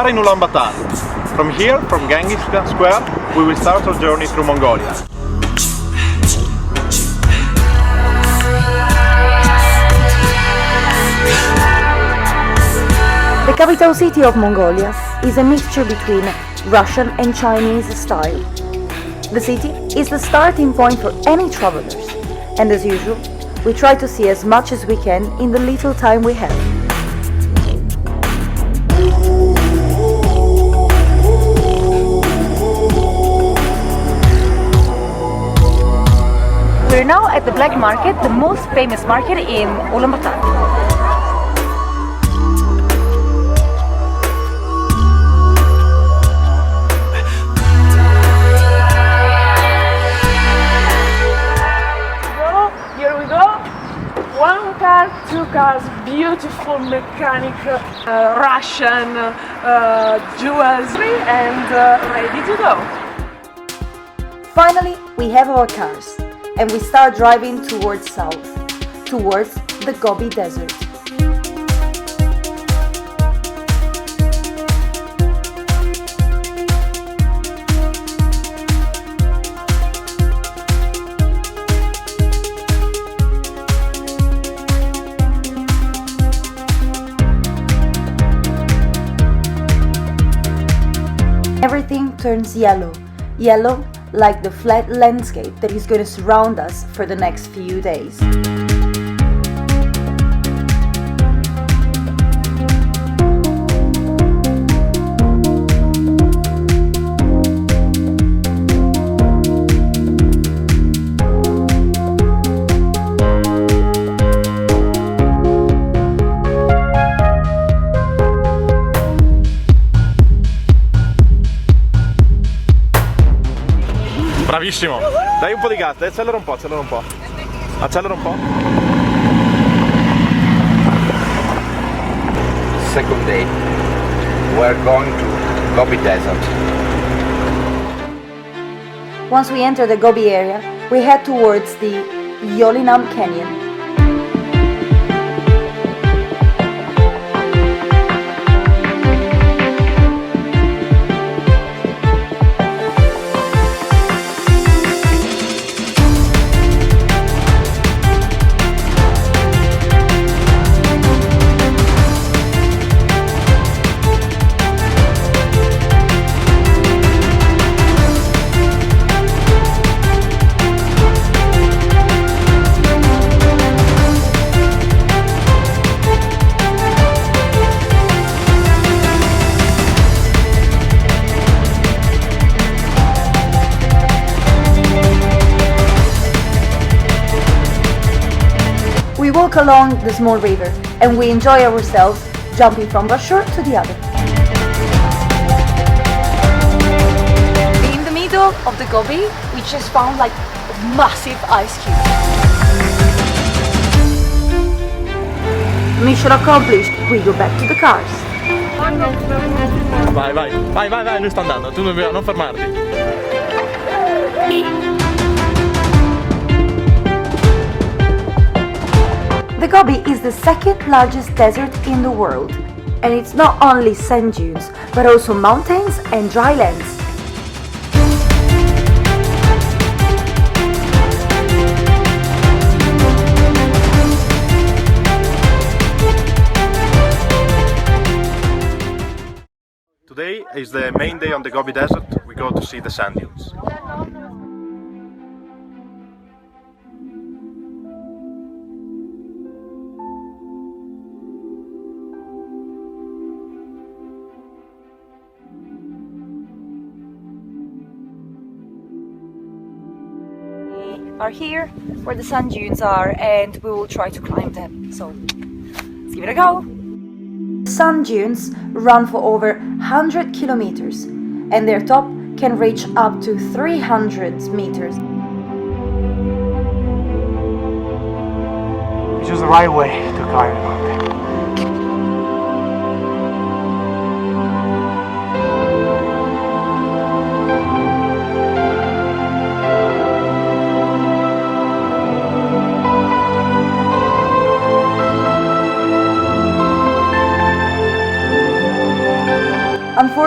are in Ulaanbaatar. From here, from Genghis Square, we will start our journey through Mongolia. The capital city of Mongolia is a mixture between Russian and Chinese style. The city is the starting point for any travelers, and as usual, we try to see as much as we can in the little time we have. We're now at the Black Market, the most famous market in Ulaanbaatar. One car, two cars, beautiful mechanic, Russian jewelry, and ready to go. Finally, we have our cars, and we start driving towards south, towards the Gobi Desert. Everything turns yellow, yellow like the flat landscape that is going to surround us for the next few days. Bravissimo! Dai un po' di gas, dai, accelera un po', accelera un po'. Accelera un po'. Second day, we're going to Gobi Desert. Once we enter the Gobi area, we head towards the Yolinam Canyon. We walk along the small river and we enjoy ourselves jumping from one shore to the other. In the middle of the Gobi, we just found like a massive ice cube. Mission accomplished, we go back to the cars. Vai, vai, vai, vai, vai, lui sta andando, tu non fermarti. The Gobi is the second largest desert in the world, and it's not only sand dunes, but also mountains and dry lands. Today is the main day on the Gobi Desert. We go to see the sand dunes. Are here where the sand dunes are, and we will try to climb them. So let's give it a go. Sand dunes run for over 100 kilometers, and their top can reach up to 300 meters. We chose the right way to climb the mountain.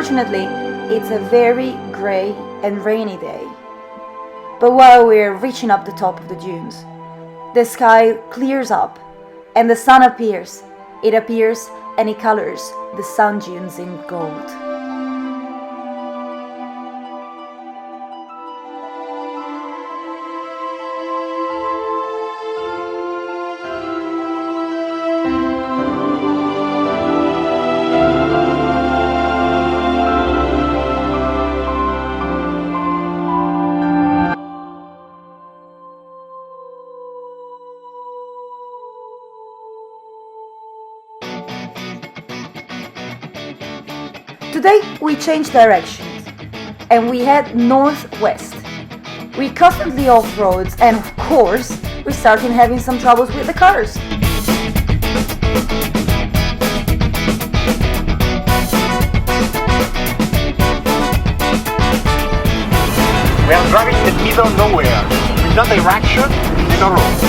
Unfortunately, it's a very grey and rainy day. But while we're reaching up the top of the dunes, the sky clears up and the sun appears. It appears and it colors the sand dunes in gold. Today we changed directions and we head northwest. We constantly off roads and of course we started having some troubles with the cars. We are driving in the middle of nowhere, with no direction and no road.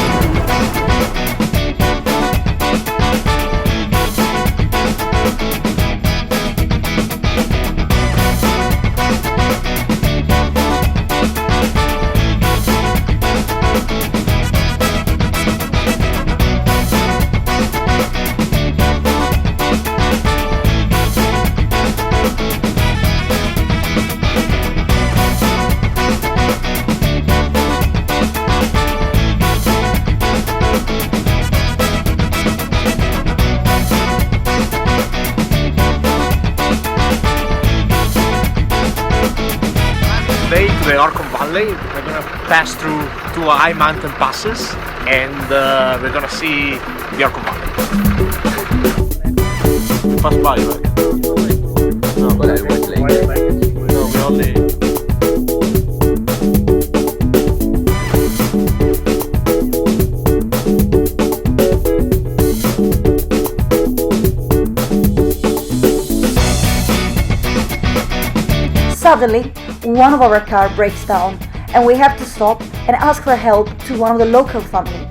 Today to the Orcon Valley, we're gonna pass through two high mountain passes and we're gonna see the Orcon Valley. Pass by, right? No, no, we only... Suddenly, one of our car breaks down and we have to stop and ask for help to one of the local family.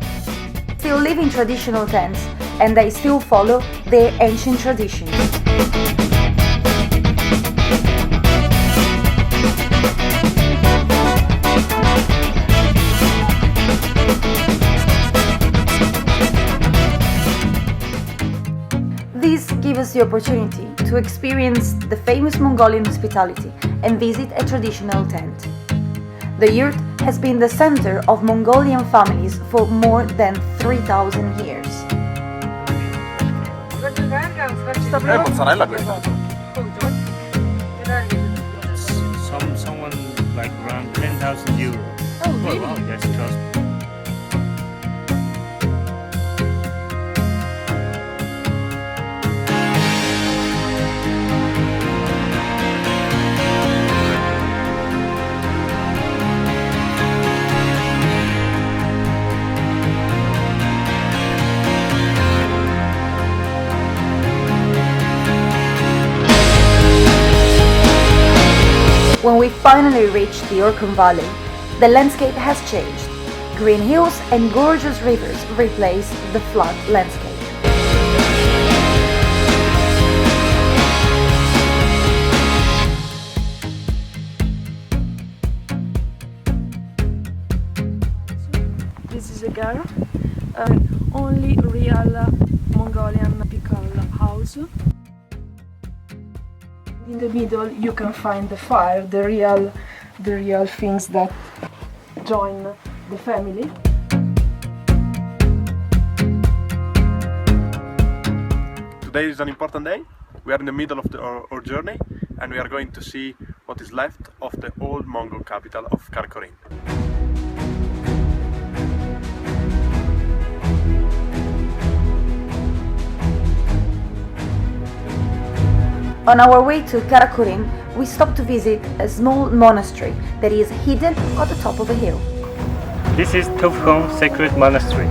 Still live in traditional tents and they still follow their ancient traditions. This gives us the opportunity to experience the famous Mongolian hospitality and visit a traditional tent. The yurt has been the center of Mongolian families for more than 3,000 years. Mozzarella questa. Someone like around 10,000 euros. Oh, really? Wow, yes, trust me. When we finally reached the Orcon Valley, the landscape has changed. Green hills and gorgeous rivers replace the flat landscape. This is a girl, only real Mongolian typical house. In the middle you can find the fire, the real things that join the family. Today is an important day. We are in the middle of our journey and we are going to see what is left of the old Mongol capital of Karakorum. On our way to Karakorum, we stopped to visit a small monastery that is hidden at the top of a hill. This is Tufkon Sacred Monastery.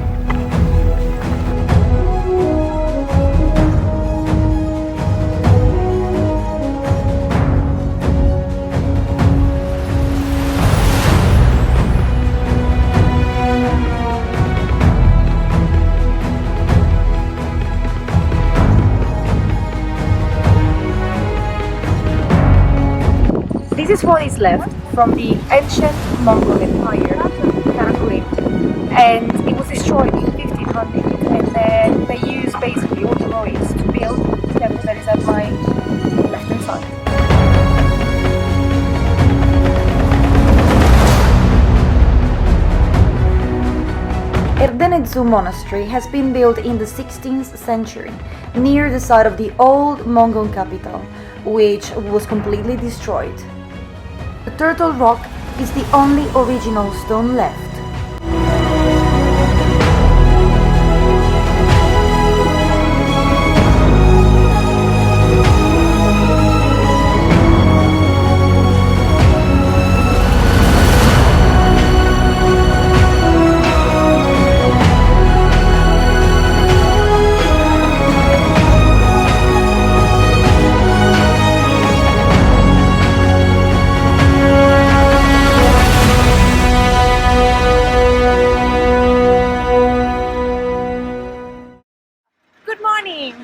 is what is left from the ancient Mongol Empire, Karakorum, and it was destroyed in 1500. And then they used basically all the ruins to build the temple that is at my left-hand side. Erdenezu Monastery has been built in the 16th century near the site of the old Mongol capital, which was completely destroyed. The Turtle Rock is the only original stone left.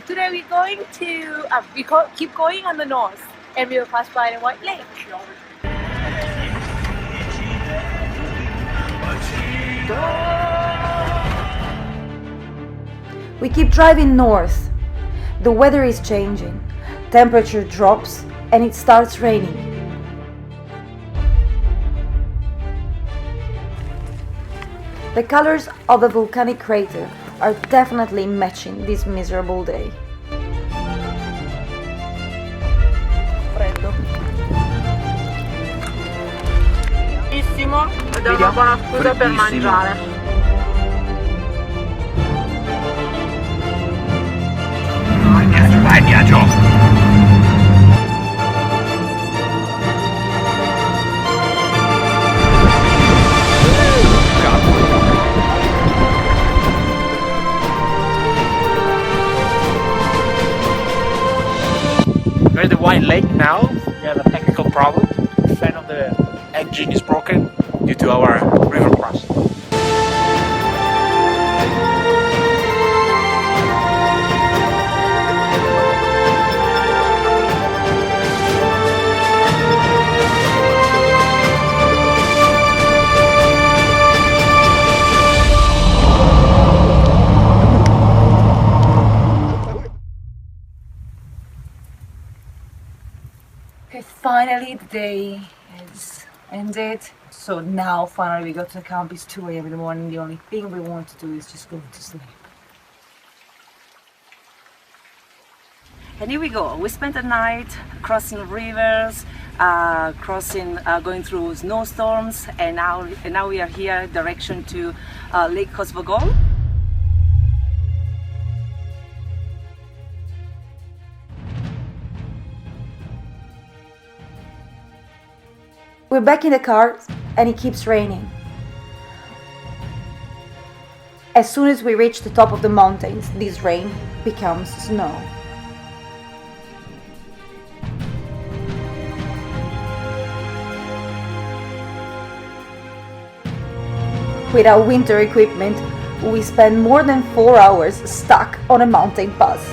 Today we're going to keep going on the north, and we will pass by the White Lake. We keep driving north. The weather is changing. Temperature drops and it starts raining. The colors of the volcanic crater are definitely matching this miserable day. Freddo. Bellissimo ed è una buona scusa per mangiare. Vai, viaggio! We're at the White Lake now. We have a technical problem. The fan of the engine is broken due to our river crossing. Okay, finally the day is ended. So now finally we got to the camp. It's 2 a.m. in the morning. The only thing we want to do is just go to sleep. And here we go. We spent the night crossing rivers, going through snowstorms, and now we are here direction to Lake Kosvogol. We're back in the car and it keeps raining. As soon as we reach the top of the mountains, this rain becomes snow. With our winter equipment, we spend more than 4 hours stuck on a mountain pass.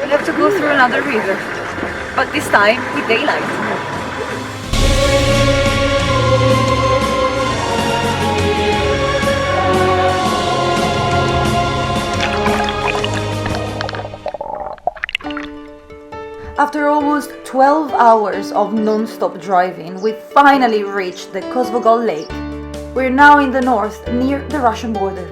We have to go through another river, but this time with daylight. After almost 12 hours of non-stop driving, we finally reached the Kosvogol Lake. We're now in the north, near the Russian border.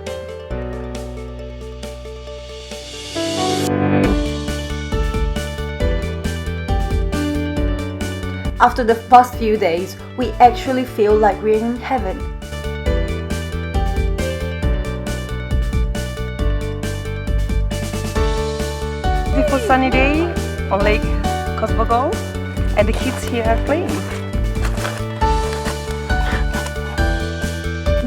After the past few days, we actually feel like we're in heaven. Beautiful sunny day on Lake Kosbogol, and the kids here are playing.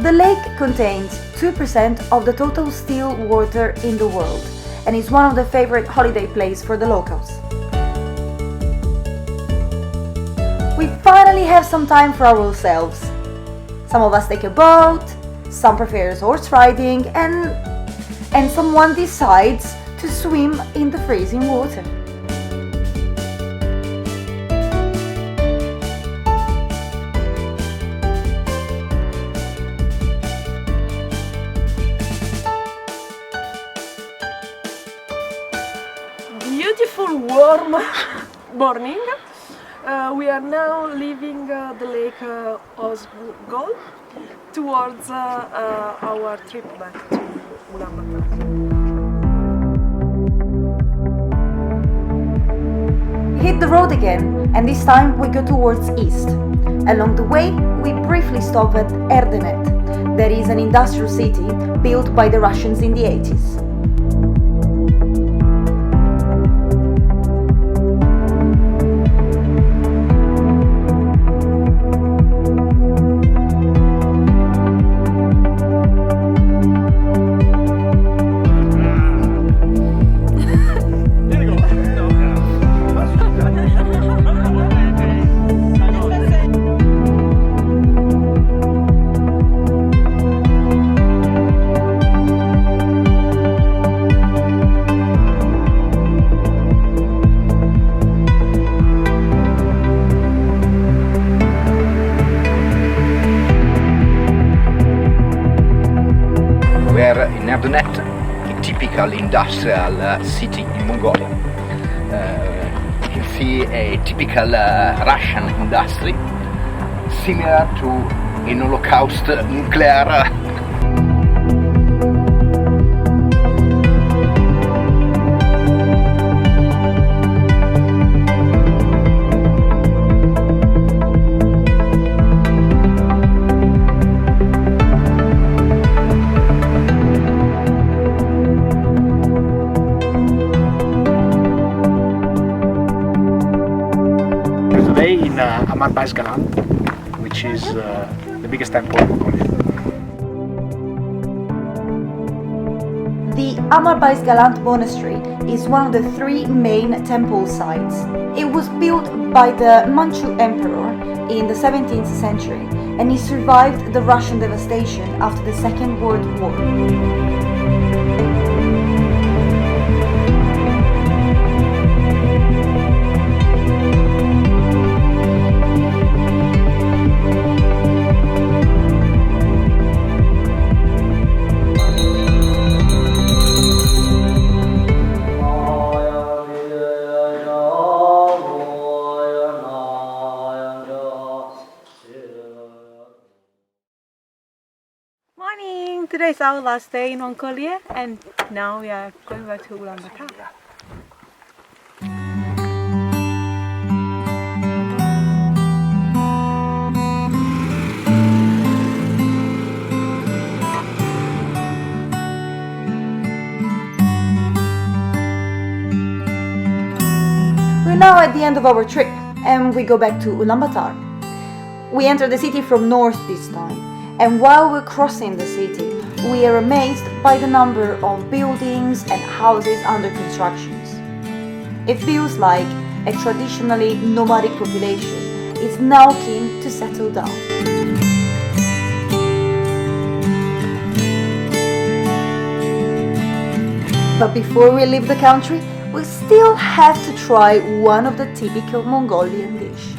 The lake contains 2% of the total still water in the world and is one of the favorite holiday places for the locals. We finally have some time for ourselves. Some of us take a boat, some prefer horse riding, and someone decides to swim in the freezing water. Beautiful warm morning. We are now leaving the lake Osgol towards our trip back to Ulaanbaatar. Hit the road again, and this time we go towards east. Along the way, we briefly stop at Erdenet, that is an industrial city built by the Russians in the 80s. In Erdenet, a typical industrial city in Mongolia. You can see a typical Russian industry, similar to an Holocaust nuclear. Today in Amarbais Galant, which is the biggest temple in Mongolia. The Amarbais Galant Monastery is one of the 3 main temple sites. It was built by the Manchu Emperor in the 17th century, and it survived the Russian devastation after the Second World War. Morning! Today is our last day in Mongolia, and now we are going back to Ulaanbaatar. We're now at the end of our trip, and we go back to Ulaanbaatar. We enter the city from north this time, and while we're crossing the city, we are amazed by the number of buildings and houses under construction. It feels like a traditionally nomadic population is now keen to settle down. But before we leave the country, we still have to try one of the typical Mongolian dishes.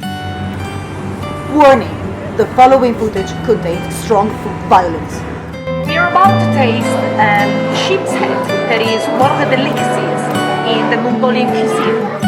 Warning! The following footage contains strong food violence. We are about to taste sheep's head, that is one of the delicacies in the Mongolian cuisine.